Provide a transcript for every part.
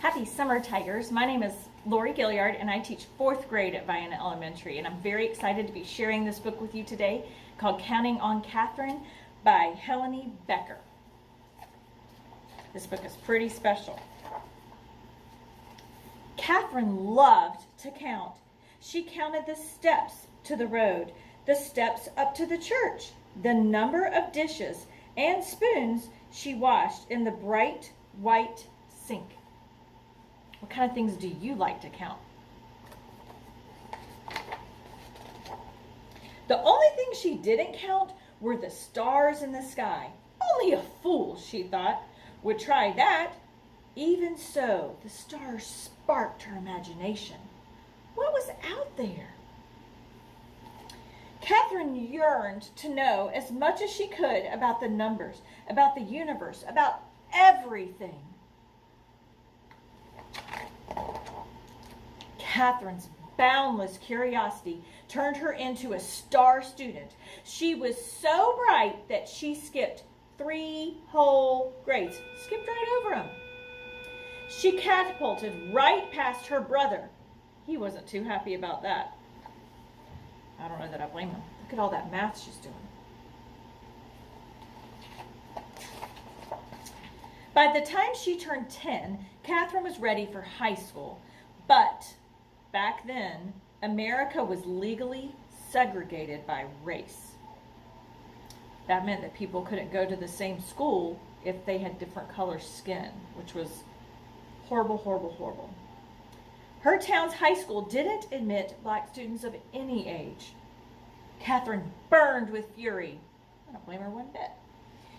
Happy summer, Tigers. My name is Lori Gilliard, and I teach 4th grade at Vienna Elementary, and I'm very excited to be sharing this book with you today called Counting on Catherine by Helene Becker. This book is pretty special. Catherine loved to count. She counted the steps to the road, the steps up to the church, the number of dishes and spoons she washed in the bright white sink. What kind of things do you like to count? The only thing she didn't count were the stars in the sky. Only a fool, she thought, would try that. Even so, the stars sparked her imagination. What was out there? Catherine yearned to know as much as she could about the numbers, about the universe, about everything. Catherine's boundless curiosity turned her into a star student. She was so bright that she skipped 3 whole grades. Skipped right over them. She catapulted right past her brother. He wasn't too happy about that. I don't know that I blame him. Look at all that math she's doing. By the time she turned 10, Catherine was ready for high school. But back then, America was legally segregated by race. That meant that people couldn't go to the same school if they had different color skin, which was horrible, horrible, horrible. Her town's high school didn't admit black students of any age. Catherine burned with fury. I don't blame her one bit.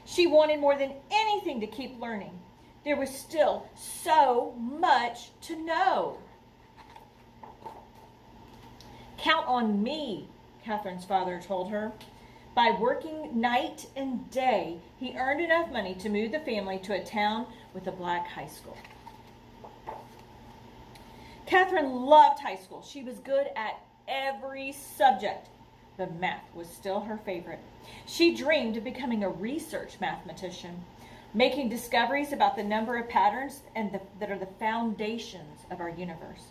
She wanted more than anything to keep learning. There was still so much to know. Count on me, Catherine's father told her. By working night and day, he earned enough money to move the family to a town with a black high school. Catherine loved high school. She was good at every subject, but math was still her favorite. She dreamed of becoming a research mathematician, making discoveries about the number of patterns that are the foundations of our universe.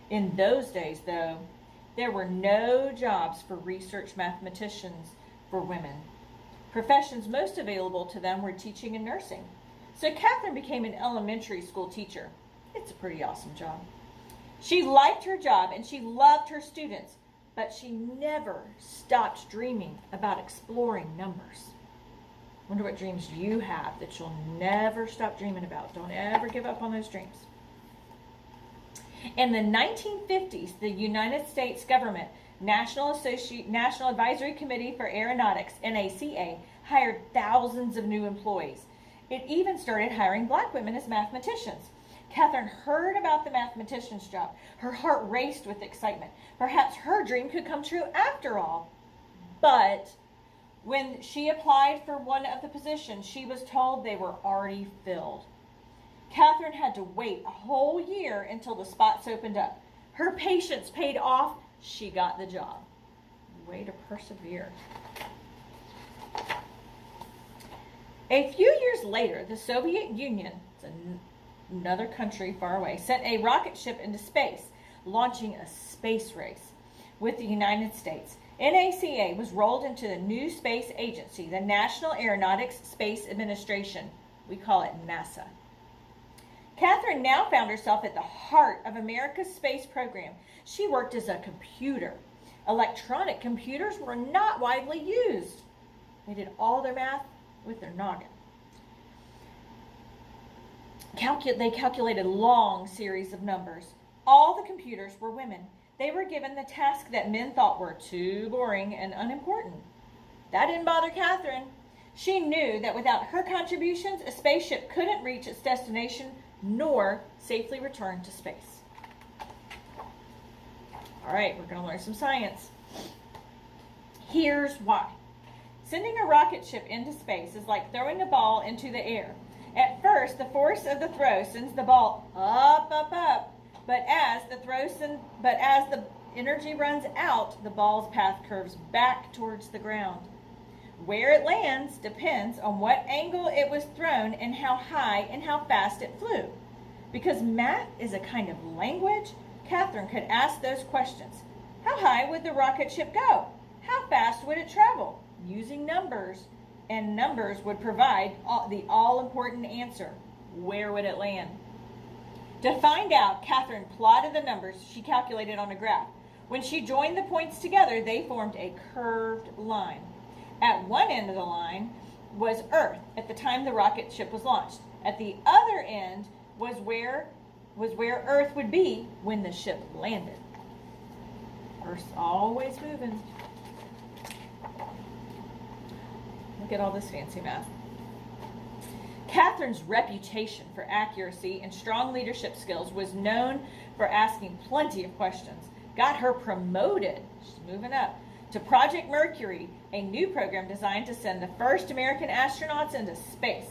In those days, though, there were no jobs for research mathematicians for women. Professions most available to them were teaching and nursing. So Catherine became an elementary school teacher. It's a pretty awesome job. She liked her job and she loved her students, but she never stopped dreaming about exploring numbers. Wonder what dreams you have that you'll never stop dreaming about. Don't ever give up on those dreams. In the 1950s, the United States government National Advisory Committee for Aeronautics, NACA, hired thousands of new employees. It even started hiring black women as mathematicians. Catherine heard about the mathematician's job. Her heart raced with excitement. Perhaps her dream could come true after all. But when she applied for one of the positions, she was told they were already filled. Catherine had to wait a whole year until the spots opened up. Her patience paid off. She got the job. Way to persevere. A few years later, the Soviet Union, another country far away, sent a rocket ship into space, launching a space race with the United States. NACA was rolled into the new space agency, the National Aeronautics Space Administration. We call it NASA. Catherine now found herself at the heart of America's space program. She worked as a computer. Electronic computers were not widely used. They did all their math with their noggin. They calculated long series of numbers. All the computers were women. They were given the task that men thought were too boring and unimportant. That didn't bother Catherine. She knew that without her contributions, a spaceship couldn't reach its destination nor safely return to space. All right, we're going to learn some science. Here's why. Sending a rocket ship into space is like throwing a ball into the air. At first, the force of the throw sends the ball up, up, up. But as the energy runs out, the ball's path curves back towards the ground. Where it lands depends on what angle it was thrown and how high and how fast it flew. Because math is a kind of language, Catherine could ask those questions. How high would the rocket ship go? How fast would it travel? Using numbers, and numbers would provide the all-important answer. Where would it land? To find out, Catherine plotted the numbers she calculated on a graph. When she joined the points together, they formed a curved line. At one end of the line was Earth at the time the rocket ship was launched. At the other end was where Earth would be when the ship landed. Earth's always moving. Look at all this fancy math. Catherine's reputation for accuracy and strong leadership skills was known for asking plenty of questions. Got her promoted, she's moving up, to Project Mercury, a new program designed to send the first American astronauts into space.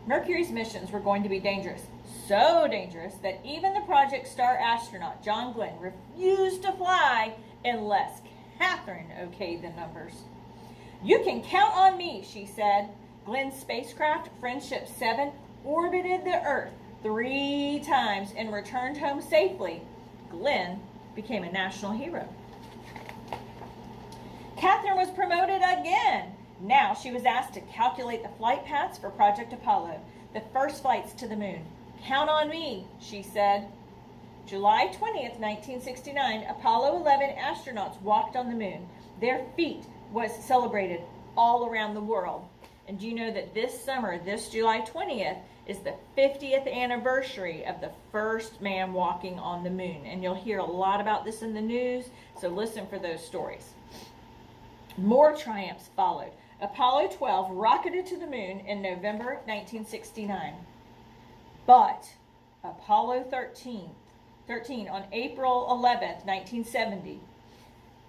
Mercury's missions were going to be dangerous. So dangerous that even the Project Star astronaut, John Glenn, refused to fly unless Catherine okayed the numbers. You can count on me, she said. Glenn's spacecraft, Friendship 7, orbited the Earth 3 times and returned home safely. Glenn became a national hero. Catherine was promoted again. Now she was asked to calculate the flight paths for Project Apollo, the first flights to the moon. Count on me, she said. July 20th, 1969, Apollo 11 astronauts walked on the moon. Their feat was celebrated all around the world. And do you know that this summer, this July 20th, is the 50th anniversary of the first man walking on the moon? And you'll hear a lot about this in the news, so listen for those stories. More triumphs followed. Apollo 12 rocketed to the moon in November 1969. But Apollo 13 on April 11th, 1970,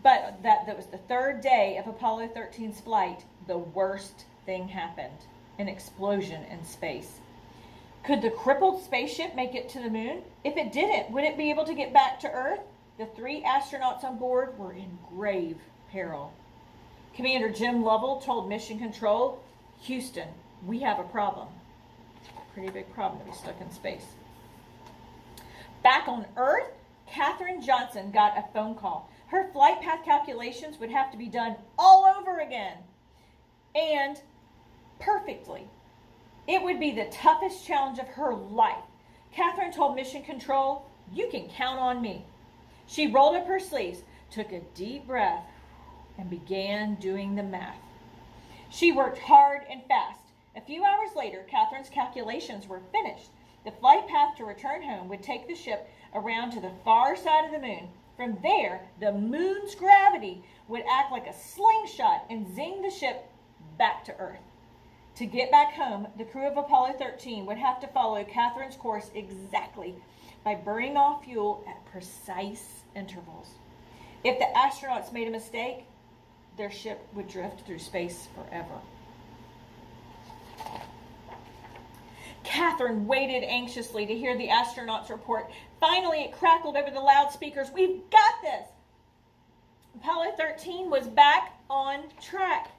but that was the third day of Apollo 13's flight, the worst thing happened, an explosion in space. Could the crippled spaceship make it to the moon? If it didn't, would it be able to get back to Earth? The 3 astronauts on board were in grave peril. Commander Jim Lovell told Mission Control, Houston, we have a problem. Pretty big problem to be stuck in space. Back on Earth, Katherine Johnson got a phone call. Her flight path calculations would have to be done all over again. And perfectly. It would be the toughest challenge of her life. Catherine told Mission Control, you can count on me. She rolled up her sleeves, took a deep breath, and began doing the math. She worked hard and fast. A few hours later, Catherine's calculations were finished. The flight path to return home would take the ship around to the far side of the moon. From there, the moon's gravity would act like a slingshot and zing the ship back to Earth. To get back home, the crew of Apollo 13 would have to follow Catherine's course exactly by burning off fuel at precise intervals. If the astronauts made a mistake, their ship would drift through space forever. Catherine waited anxiously to hear the astronauts' report. Finally, it crackled over the loudspeakers. We've got this! Apollo 13 was back on track.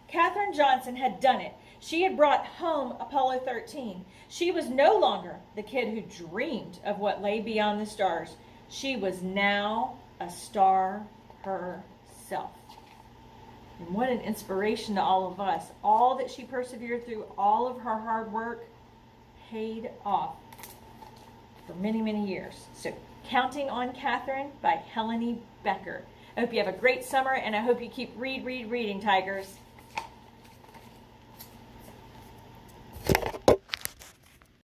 Katherine Johnson had done it. She had brought home Apollo 13. She was no longer the kid who dreamed of what lay beyond the stars. She was now a star herself. And what an inspiration to all of us. All that she persevered through, all of her hard work, paid off for many, many years. So, Counting on Catherine by Helene Becker. I hope you have a great summer, and I hope you keep reading, Tigers.